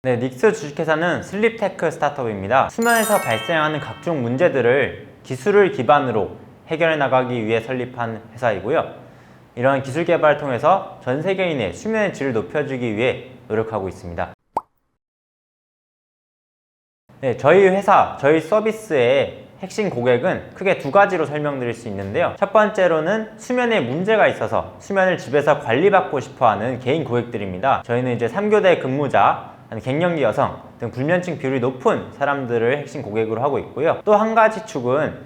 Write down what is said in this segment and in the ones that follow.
네, 닉스 주식회사는 슬립테크 스타트업입니다. 수면에서 발생하는 각종 문제들을 기술을 기반으로 해결해 나가기 위해 설립한 회사이고요. 이러한 기술 개발을 통해서 전 세계인의 수면의 질을 높여주기 위해 노력하고 있습니다. 네, 저희 회사, 저희 서비스의 핵심 고객은 크게 두 가지로 설명드릴 수 있는데요. 첫 번째로는 수면에 문제가 있어서 수면을 집에서 관리받고 싶어하는 개인 고객들입니다. 저희는 이제 3교대 근무자, 갱년기 여성 등 불면증 비율이 높은 사람들을 핵심 고객으로 하고 있고요. 또 한 가지 축은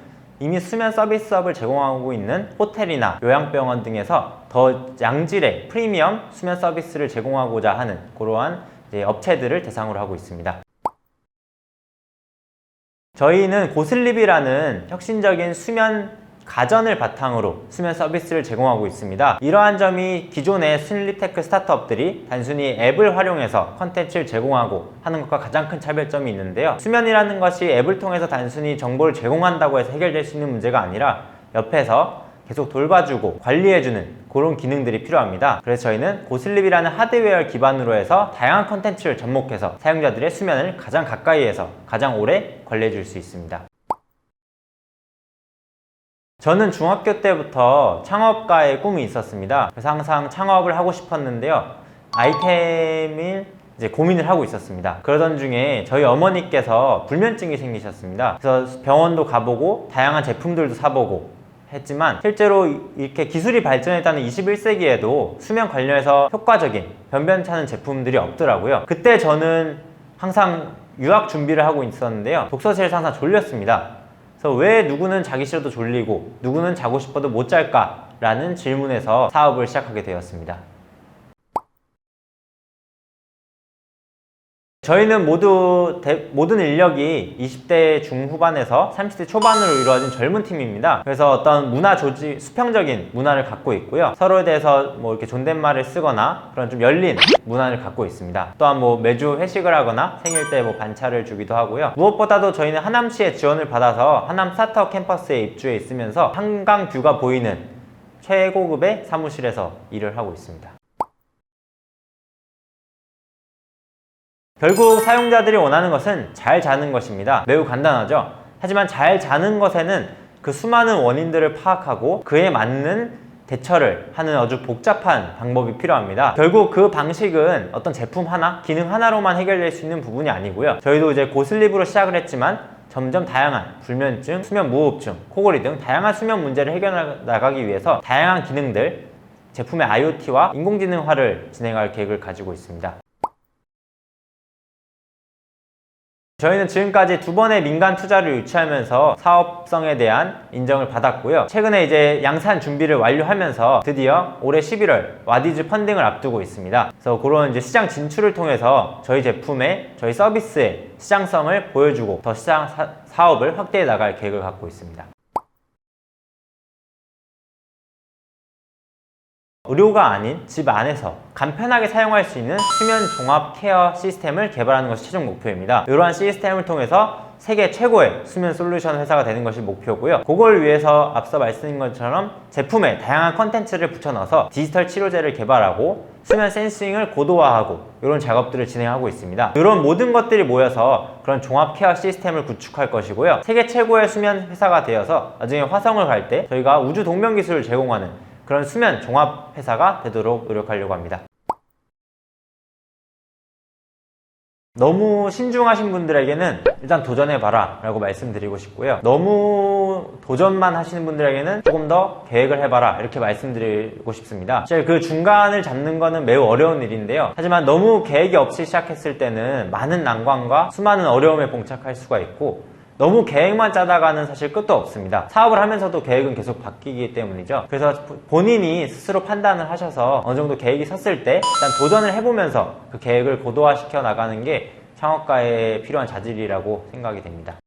이미 수면 서비스업을 제공하고 있는 호텔이나 요양병원 등에서 더 양질의 프리미엄 수면 서비스를 제공하고자 하는 그러한 업체들을 대상으로 하고 있습니다. 저희는 고슬립이라는 혁신적인 수면 가전을 바탕으로 수면 서비스를 제공하고 있습니다. 이러한 점이 기존의 슬립테크 스타트업들이 단순히 앱을 활용해서 컨텐츠를 제공하고 하는 것과 가장 큰 차별점이 있는데요. 수면이라는 것이 앱을 통해서 단순히 정보를 제공한다고 해서 해결될 수 있는 문제가 아니라 옆에서 계속 돌봐주고 관리해주는 그런 기능들이 필요합니다. 그래서 저희는 고슬립이라는 하드웨어 기반으로 해서 다양한 컨텐츠를 접목해서 사용자들의 수면을 가장 가까이에서 가장 오래 관리해줄 수 있습니다. 저는 중학교 때부터 창업가의 꿈이 있었습니다. 그래서 항상 창업을 하고 싶었는데요. 아이템을 이제 고민을 하고 있었습니다. 그러던 중에 저희 어머니께서 불면증이 생기셨습니다. 그래서 병원도 가보고 다양한 제품들도 사보고 했지만 실제로 이렇게 기술이 발전했다는 21세기에도 수면 관련해서 효과적인 변변찮은 제품들이 없더라고요. 그때 저는 항상 유학 준비를 하고 있었는데요. 독서실에서 항상 졸렸습니다. 그래서 왜 누구는 자기 싫어도 졸리고 누구는 자고 싶어도 못 잘까? 라는 질문에서 사업을 시작하게 되었습니다. 저희는 모든 인력이 20대 중후반에서 30대 초반으로 이루어진 젊은 팀입니다. 그래서 어떤 문화 조직, 수평적인 문화를 갖고 있고요. 서로에 대해서 뭐 이렇게 존댓말을 쓰거나 그런 좀 열린 문화를 갖고 있습니다. 또한 뭐 매주 회식을 하거나 생일 때 뭐 반차를 주기도 하고요. 무엇보다도 저희는 하남시의 지원을 받아서 하남 스타트업 캠퍼스에 입주해 있으면서 한강 뷰가 보이는 최고급의 사무실에서 일을 하고 있습니다. 결국 사용자들이 원하는 것은 잘 자는 것입니다. 매우 간단하죠? 하지만 잘 자는 것에는 그 수많은 원인들을 파악하고 그에 맞는 대처를 하는 아주 복잡한 방법이 필요합니다. 결국 그 방식은 어떤 제품 하나, 기능 하나로만 해결될 수 있는 부분이 아니고요. 저희도 이제 고슬립으로 시작을 했지만 점점 다양한 불면증, 수면 무호흡증, 코골이 등 다양한 수면 문제를 해결해 나가기 위해서 다양한 기능들, 제품의 IoT와 인공지능화를 진행할 계획을 가지고 있습니다. 저희는 지금까지 2번의 민간 투자를 유치하면서 사업성에 대한 인정을 받았고요. 최근에 이제 양산 준비를 완료하면서 드디어 올해 11월 와디즈 펀딩을 앞두고 있습니다. 그래서 그런 이제 시장 진출을 통해서 저희 제품의, 저희 서비스의 시장성을 보여주고 더 시장 사업을 확대해 나갈 계획을 갖고 있습니다. 의료가 아닌 집 안에서 간편하게 사용할 수 있는 수면 종합 케어 시스템을 개발하는 것이 최종 목표입니다. 이러한 시스템을 통해서 세계 최고의 수면 솔루션 회사가 되는 것이 목표고요. 그걸 위해서 앞서 말씀드린 것처럼 제품에 다양한 컨텐츠를 붙여넣어서 디지털 치료제를 개발하고 수면 센싱을 고도화하고 이런 작업들을 진행하고 있습니다. 이런 모든 것들이 모여서 그런 종합 케어 시스템을 구축할 것이고요. 세계 최고의 수면 회사가 되어서 나중에 화성을 갈 때 저희가 우주 동면 기술을 제공하는 그런 수면 종합 회사가 되도록 노력하려고 합니다. 너무 신중하신 분들에게는 일단 도전해봐라 라고 말씀드리고 싶고요. 너무 도전만 하시는 분들에게는 조금 더 계획을 해봐라 이렇게 말씀드리고 싶습니다. 사실 그 중간을 잡는 거는 매우 어려운 일인데요. 하지만 너무 계획이 없이 시작했을 때는 많은 난관과 수많은 어려움에 봉착할 수가 있고 너무 계획만 짜다가는 사실 끝도 없습니다. 사업을 하면서도 계획은 계속 바뀌기 때문이죠. 그래서 본인이 스스로 판단을 하셔서 어느 정도 계획이 섰을 때 일단 도전을 해보면서 그 계획을 고도화시켜 나가는 게 창업가에 필요한 자질이라고 생각이 됩니다.